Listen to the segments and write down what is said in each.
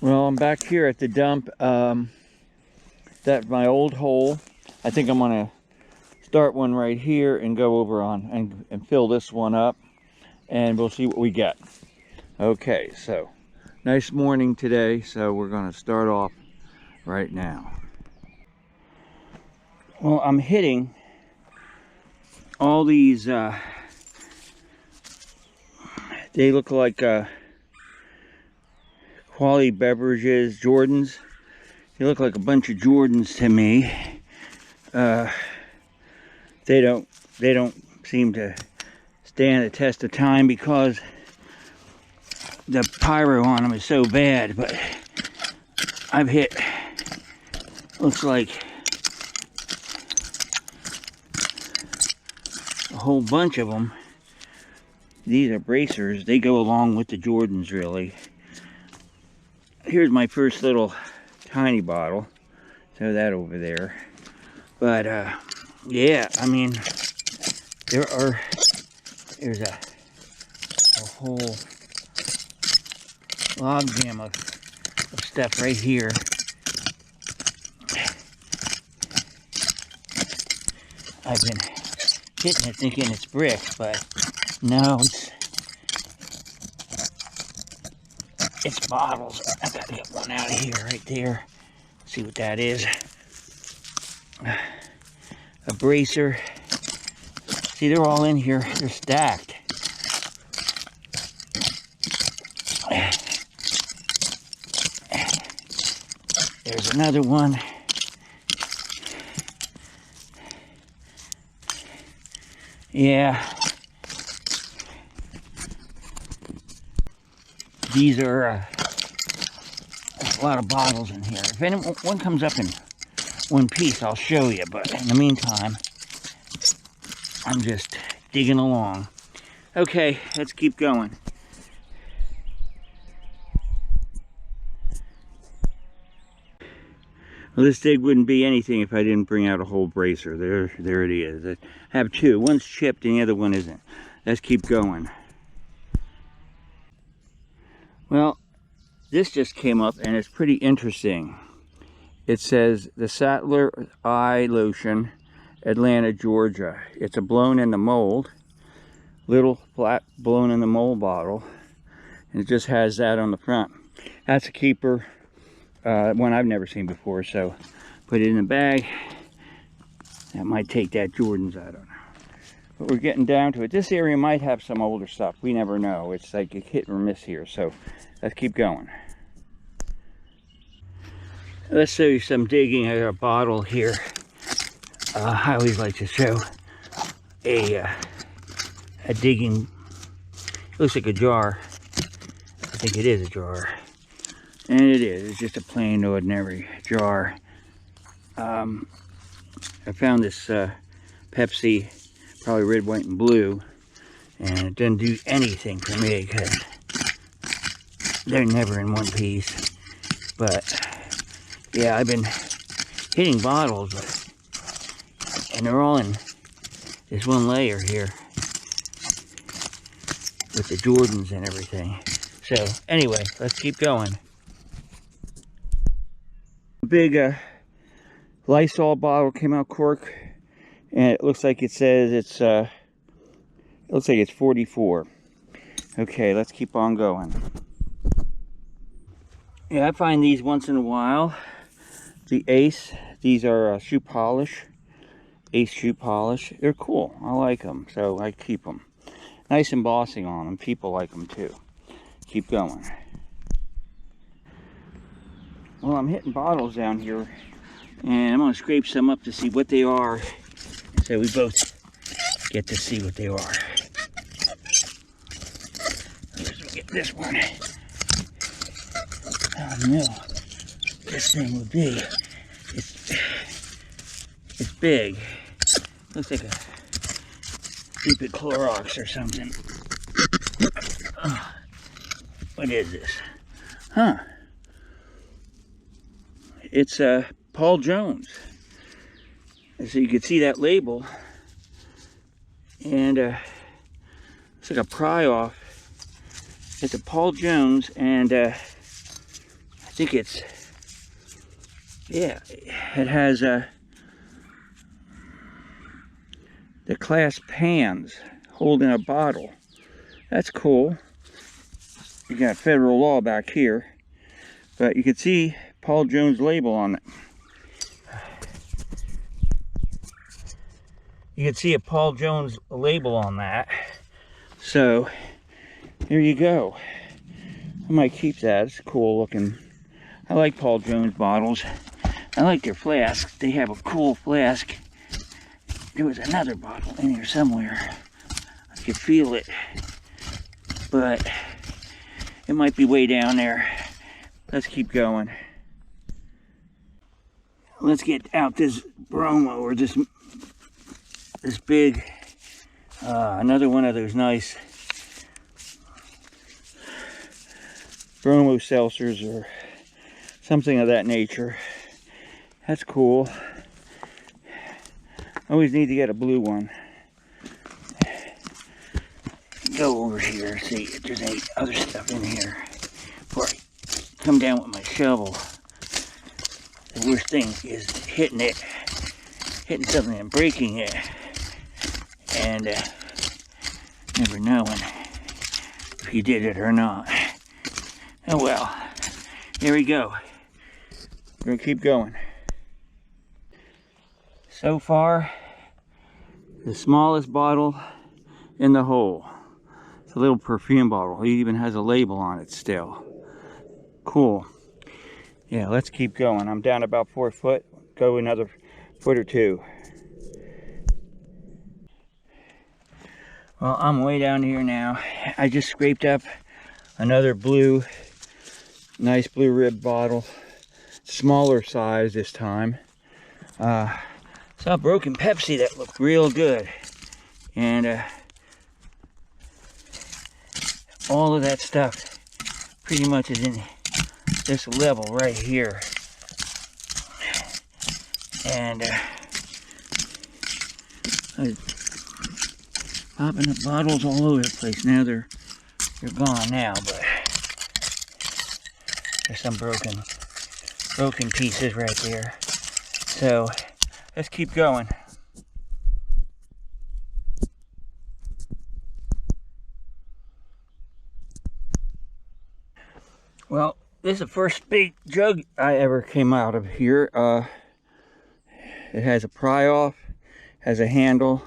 Well, I'm back here at the dump. That's my old hole. I think I'm gonna start one right here and go over on and fill this one up, and we'll see what we get. Okay, so nice morning today, so we're gonna start off right now. Well, I'm hitting all these, they look like quality beverages, Jordans. They look like a bunch of Jordans to me. They don't seem to stand the test of time because the pyro on them is so bad, but I've hit, looks like a whole bunch of them. These are bracers. They go along with the Jordans, really. Here's my first little tiny bottle. Throw that over there. But yeah, I mean, there's a whole log jam of stuff right here. I've been hitting it thinking it's bricks, but no, it's bottles. I gotta get one out of here right there. See what that is. A bracer. See, they're all in here. They're stacked. There's another one. Yeah. These are a lot of bottles in here. If anyone comes up in one piece, I'll show you. But in the meantime, I'm just digging along. Okay, let's keep going. Well, this dig wouldn't be anything if I didn't bring out a whole bracer. There it is. I have two. One's chipped and the other one isn't. Let's keep going. Well, this just came up and it's pretty interesting. It says the Sattler Eye Lotion, Atlanta, Georgia. It's a blown in the mold, little flat blown in the mold bottle, and it just has that on the front. That's a keeper, one I've never seen before, so put it in the bag. That might take that Jordans, I don't know. But we're getting down to it. This area might have some older stuff. We never know. It's like a hit or miss here, so let's keep going. Let's show you some digging. I got a bottle here. I always like to show a digging. It looks like a jar. I think it is a jar. And it is. It's just a plain, ordinary jar. I found this Pepsi, probably red, white, and blue. And it doesn't do anything for me because they're never in one piece. But yeah, I've been hitting bottles, and they're all in this one layer here with the Jordans and everything. So anyway, let's keep going. A big Lysol bottle came out cork, and it looks like it says it's it looks like it's 44. Okay, let's keep on going. Yeah, I find these once in a while. The Ace, these are shoe polish, Ace shoe polish. They're cool. I like them, so I keep them. Nice embossing on them. People like them too. Keep going. Well, I'm hitting bottles down here, and I'm going to scrape some up to see what they are, so we both get to see what they are. Let's get this one. Oh no, this thing would be. It's big. Looks like a stupid Clorox or something. What is this? Huh. It's Paul Jones. So you can see that label. And it's like a pry off. It's a Paul Jones, and I think it's, yeah, it has the clasp hands holding a bottle. That's cool. You got federal law back here, but you can see Paul Jones label on it. You can see a Paul Jones label on that. So there you go. I might keep that. It's cool looking. I like Paul Jones bottles. I like their flasks. They have a cool flask. There was another bottle in here somewhere. I could feel it, but it might be way down there. Let's keep going. Let's get out this bromo, or this big, another one of those nice bromo seltzers or something of that nature. That's cool. Always need to get a blue one. Go over here, see if there's any other stuff in here before I come down with my shovel. The worst thing is hitting something and breaking it, and never knowing if you did it or not. Oh well, here we go. We're gonna keep going. So far, the smallest bottle in the hole. It's a little perfume bottle. It even has a label on it still. Cool. Yeah, let's keep going. I'm down about 4 foot. Go another foot or two. Well, I'm way down here now. I just scraped up another blue, nice blue rib bottle. Smaller size this time. Saw a broken Pepsi that looked real good. And all of that stuff pretty much is in this level right here. And popping up bottles all over the place. Now they're gone now, but there's some broken pieces right there. So let's keep going. Well, this is the first big jug I ever came out of here. It has a pry off, has a handle.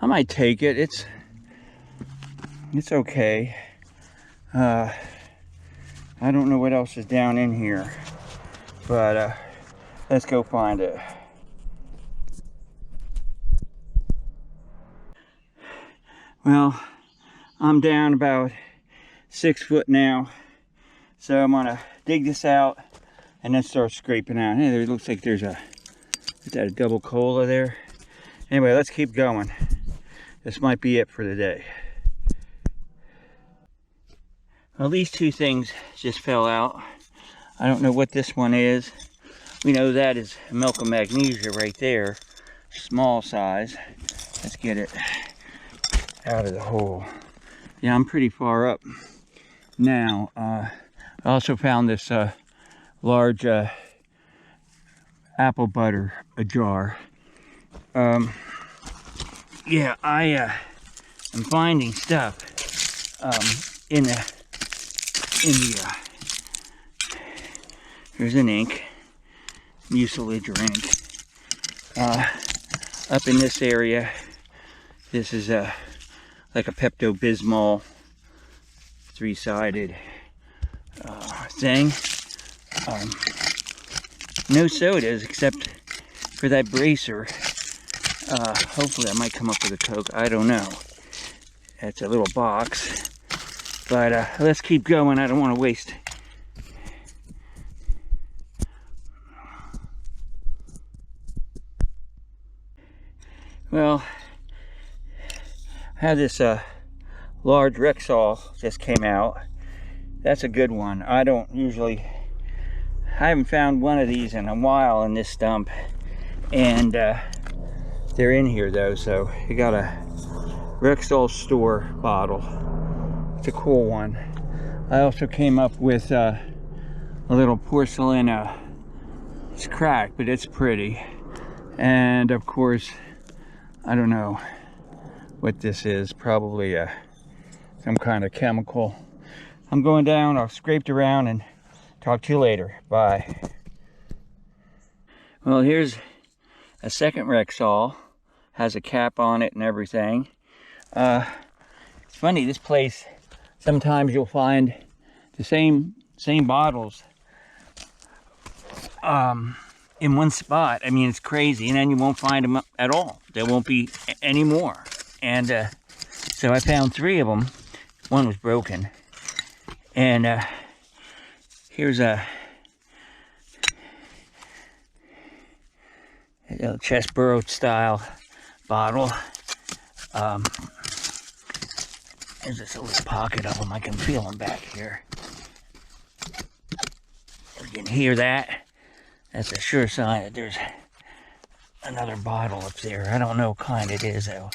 I might take it. It's okay. I don't know what else is down in here, but let's go find it. Well, I'm down about 6 foot now, so I'm gonna dig this out and then start scraping out. Hey, it looks like is that a double cola there? Anyway, let's keep going. This might be it for the day. Well, these two things just fell out. I don't know what this one is. We know that is milk of magnesia right there, small size. Let's get it out of the hole. Yeah, I'm pretty far up now. I also found this large apple butter jar. Yeah, I am finding stuff in the here's an ink, mucilage or ink. Up in this area, this is like a Pepto-Bismol 3-sided thing. No sodas except for that bracer. Hopefully I might come up with a Coke. I don't know. That's a little box. But let's keep going. I don't want to waste. Well, I had this large Rexall just came out. That's a good one. I haven't found one of these in a while in this stump. And they're in here though, so you got a Rexall store bottle. It's a cool one. I also came up with a little porcelain, it's cracked, but it's pretty. And of course, I don't know what this is, probably some kind of chemical. I'm going down, I've scraped around, and talk to you later. Bye. Well, here's a second Rexall. Has a cap on it and everything. It's funny, this place, sometimes you'll find the same bottles in one spot. I mean, it's crazy, and then you won't find them at all. There won't be any more. And so I found 3 of them. One was broken. And here's a Chesborough style bottle. There's just a little pocket of them. I can feel them back here. You can hear that. That's a sure sign that there's another bottle up there. I don't know what kind it is, though.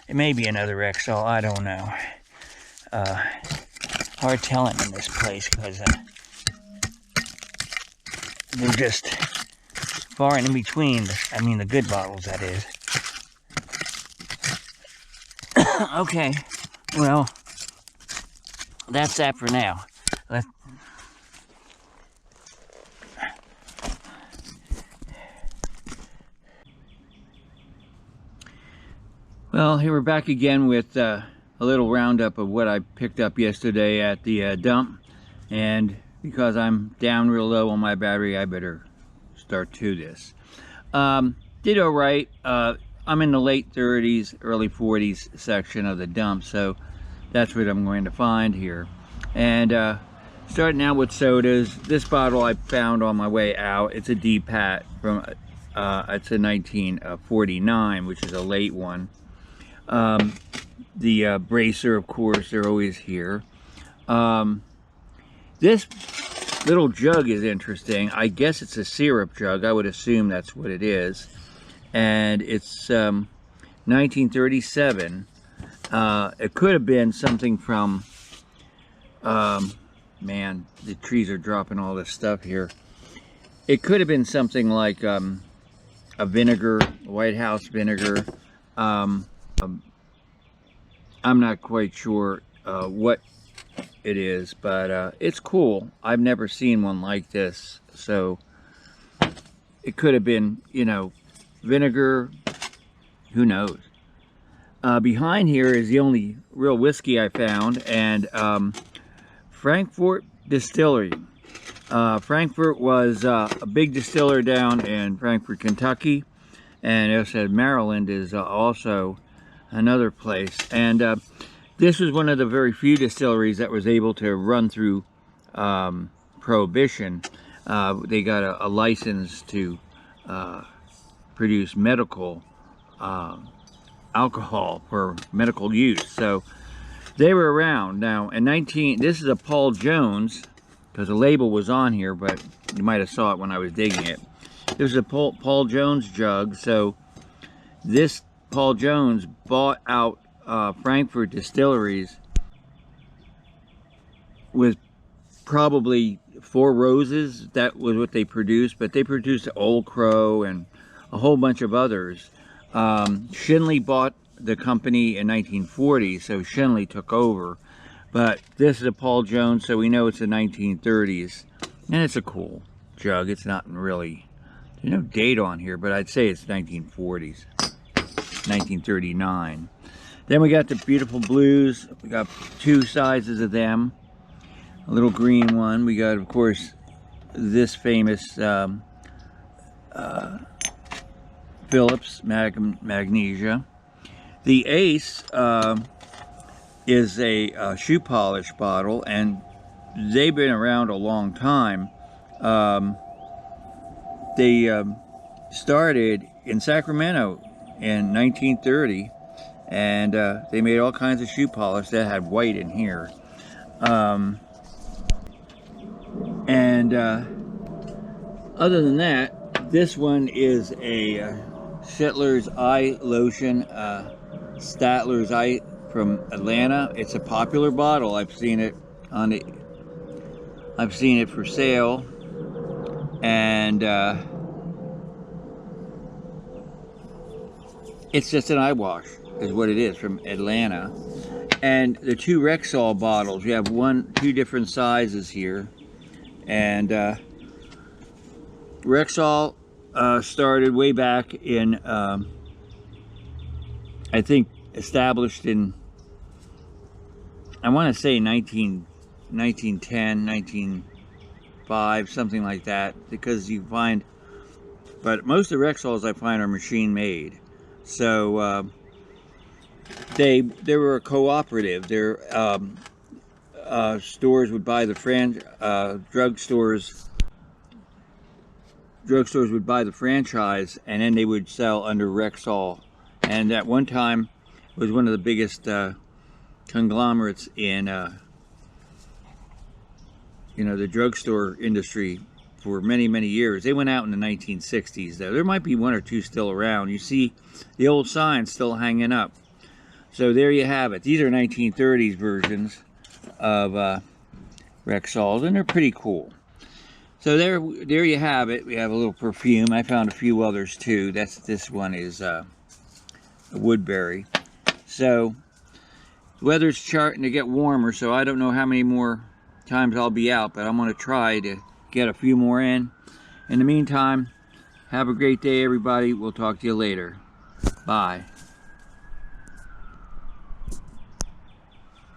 It may be another Rexall. I don't know. Hard telling in this place because they're just far in between. I mean, the good bottles, that is. Okay, well, that's that for now. Well, here we're back again with a little roundup of what I picked up yesterday at the dump. And because I'm down real low on my battery, I better start to this. Did all right. I'm in the late 30s, early 40s section of the dump, so that's what I'm going to find here. And starting out with sodas, this bottle I found on my way out. It's a D-Pat from, it's a 1949, which is a late one. The bracer, of course, they're always here. This little jug is interesting. I guess it's a syrup jug. I would assume that's what it is. And it's 1937. It could have been something from, man, the trees are dropping all this stuff here. It could have been something like a vinegar, White House vinegar. I'm not quite sure what it is, but it's cool. I've never seen one like this, so it could have been, you know, vinegar, who knows. Behind here is the only real whiskey I found, and Frankfort Distillery. Frankfort was a big distiller down in Frankfort, Kentucky, and as I said, Maryland is also another place. And this was one of the very few distilleries that was able to run through Prohibition. They got a license to produce medical alcohol for medical use, so they were around. Now in this is a Paul Jones, because the label was on here, but you might have saw it when I was digging it. This is a Paul Jones jug. So this Paul Jones bought out Frankfort Distilleries with probably Four Roses. That was what they produced, but they produced Old Crow and a whole bunch of others. Shinley bought the company in 1940, so Shinley took over. But this is a Paul Jones, so we know it's the 1930s. And it's a cool jug. It's not really, there's no date on here, but I'd say it's 1940s, 1939. Then we got the beautiful blues. We got 2 sizes of them. A little green one. We got, of course, this famous Phillips Magnesia. The Ace is a shoe polish bottle, and they've been around a long time. They started in Sacramento in 1930, and they made all kinds of shoe polish that had white in here. Other than that, this one is a Sittler's Eye Lotion, Statler's Eye from Atlanta. It's a popular bottle. I've seen it on I've seen it for sale, and it's just an eyewash, is what it is, from Atlanta. And the two Rexall bottles, you have two different sizes here, and Rexall started way back in, I think, established in, I want to say 1910, 1905, something like that, because you find, but most of the Rexalls I find are machine made. So they were a cooperative. Their stores would buy the drugstores would buy the franchise, and then they would sell under Rexall. And at one time it was one of the biggest conglomerates in the drugstore industry for many years. They went out in the 1960s though. There might be one or two still around. You see the old signs still hanging up. So there you have it. These are 1930s versions of Rexalls, and they're pretty cool. So there you have it. We have a little perfume. I found a few others too. This one is Woodbury. So the weather's starting to get warmer, so I don't know how many more times I'll be out, but I'm going to try to get a few more in. In the meantime, have a great day, everybody. We'll talk to you later. Bye.